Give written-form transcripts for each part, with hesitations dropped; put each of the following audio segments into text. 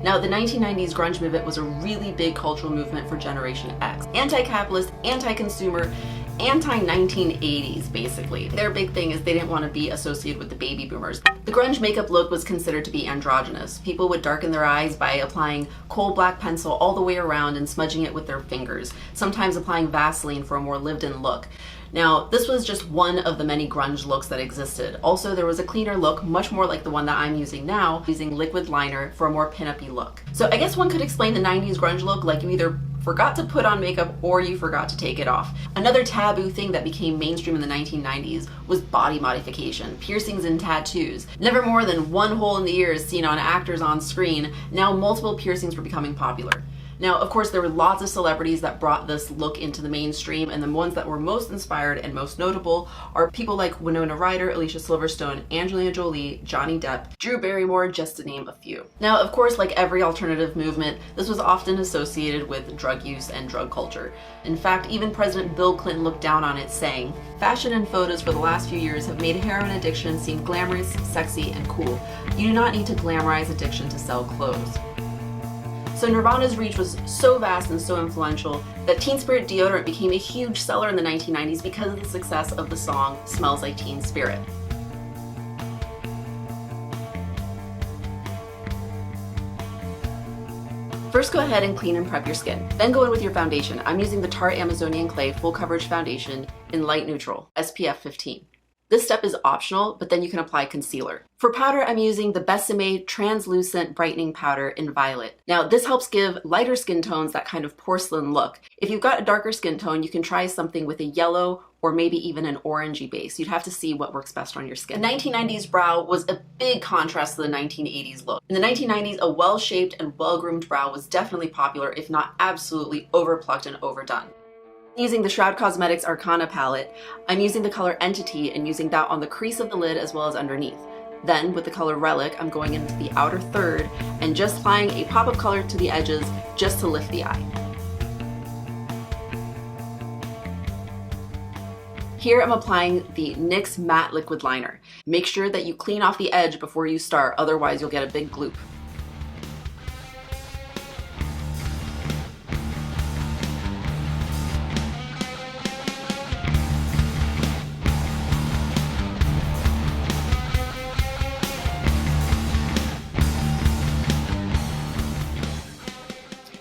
Now, the 1990s grunge movement was a really big cultural movement for Generation X. Anti-capitalist, anti-consumer, anti-1980s, basically. Their big thing is they didn't want to be associated with the baby boomers. The grunge makeup look was considered to be androgynous. People would darken their eyes by applying coal black pencil all the way around and smudging it with their fingers, sometimes applying Vaseline for a more lived-in look. Now, this was just one of the many grunge looks that existed. Also, there was a cleaner look, much more like the one that I'm using now, using liquid liner for a more pin-up-y look. So I guess one could explain the 90s grunge look like you either forgot to put on makeup or you forgot to take it off. Another taboo thing that became mainstream in the 1990s was body modification, piercings and tattoos. Never more than one hole in the ear is seen on actors on screen. Now multiple piercings were becoming popular. Now, of course, there were lots of celebrities that brought this look into the mainstream, and the ones that were most inspired and most notable are people like Winona Ryder, Alicia Silverstone, Angelina Jolie, Johnny Depp, Drew Barrymore, just to name a few. Now, of course, like every alternative movement, this was often associated with drug use and drug culture. In fact, even President Bill Clinton looked down on it, saying, "Fashion and photos for the last few years have made heroin addiction seem glamorous, sexy, and cool. You do not need to glamorize addiction to sell clothes." So Nirvana's reach was so vast and so influential that Teen Spirit deodorant became a huge seller in the 1990s because of the success of the song Smells Like Teen Spirit. First, go ahead and clean and prep your skin. Then go in with your foundation. I'm using the Tarte Amazonian Clay Full Coverage Foundation in Light Neutral, SPF 15. This step is optional, but then you can apply concealer. For powder, I'm using the Besame Translucent Brightening Powder in Violet. Now, this helps give lighter skin tones that kind of porcelain look. If you've got a darker skin tone, you can try something with a yellow or maybe even an orangey base. You'd have to see what works best on your skin. The 1990s brow was a big contrast to the 1980s look. In the 1990s, a well-shaped and well-groomed brow was definitely popular, if not absolutely overplucked and overdone. Using the Shroud Cosmetics Arcana palette, I'm using the color Entity and using that on the crease of the lid as well as underneath. Then, with the color Relic, I'm going into the outer third and just applying a pop of color to the edges just to lift the eye. Here I'm applying the NYX Matte Liquid Liner. Make sure that you clean off the edge before you start, otherwise you'll get a big gloop.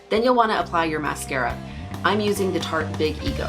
Then you'll want to apply your mascara. I'm using the Tarte Big Ego.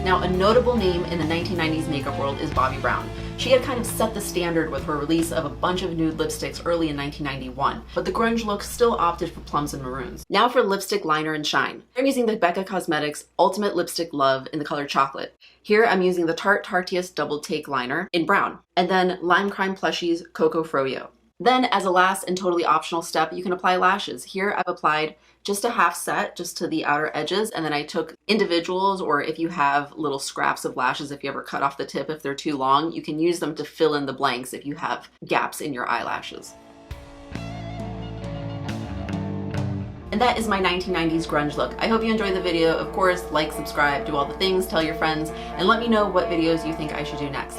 Now, a notable name in the 1990s makeup world is Bobbi Brown. She had kind of set the standard with her release of a bunch of nude lipsticks early in 1991, but the grunge look still opted for plums and maroons. Now for lipstick liner and shine. I'm using the Becca Cosmetics Ultimate Lipstick Love in the color Chocolate. Here I'm using the Tarte Tarteist Double Take Liner in brown, and then Lime Crime Plushies Coco Froyo. Then, as a last and totally optional step, you can apply lashes. Here I've applied just a half set, just to the outer edges, and then I took individuals, or if you have little scraps of lashes, if you ever cut off the tip if they're too long, you can use them to fill in the blanks if you have gaps in your eyelashes. And that is my 1990s grunge look. I hope you enjoyed the video. Of course, like, subscribe, do all the things, tell your friends, and let me know what videos you think I should do next.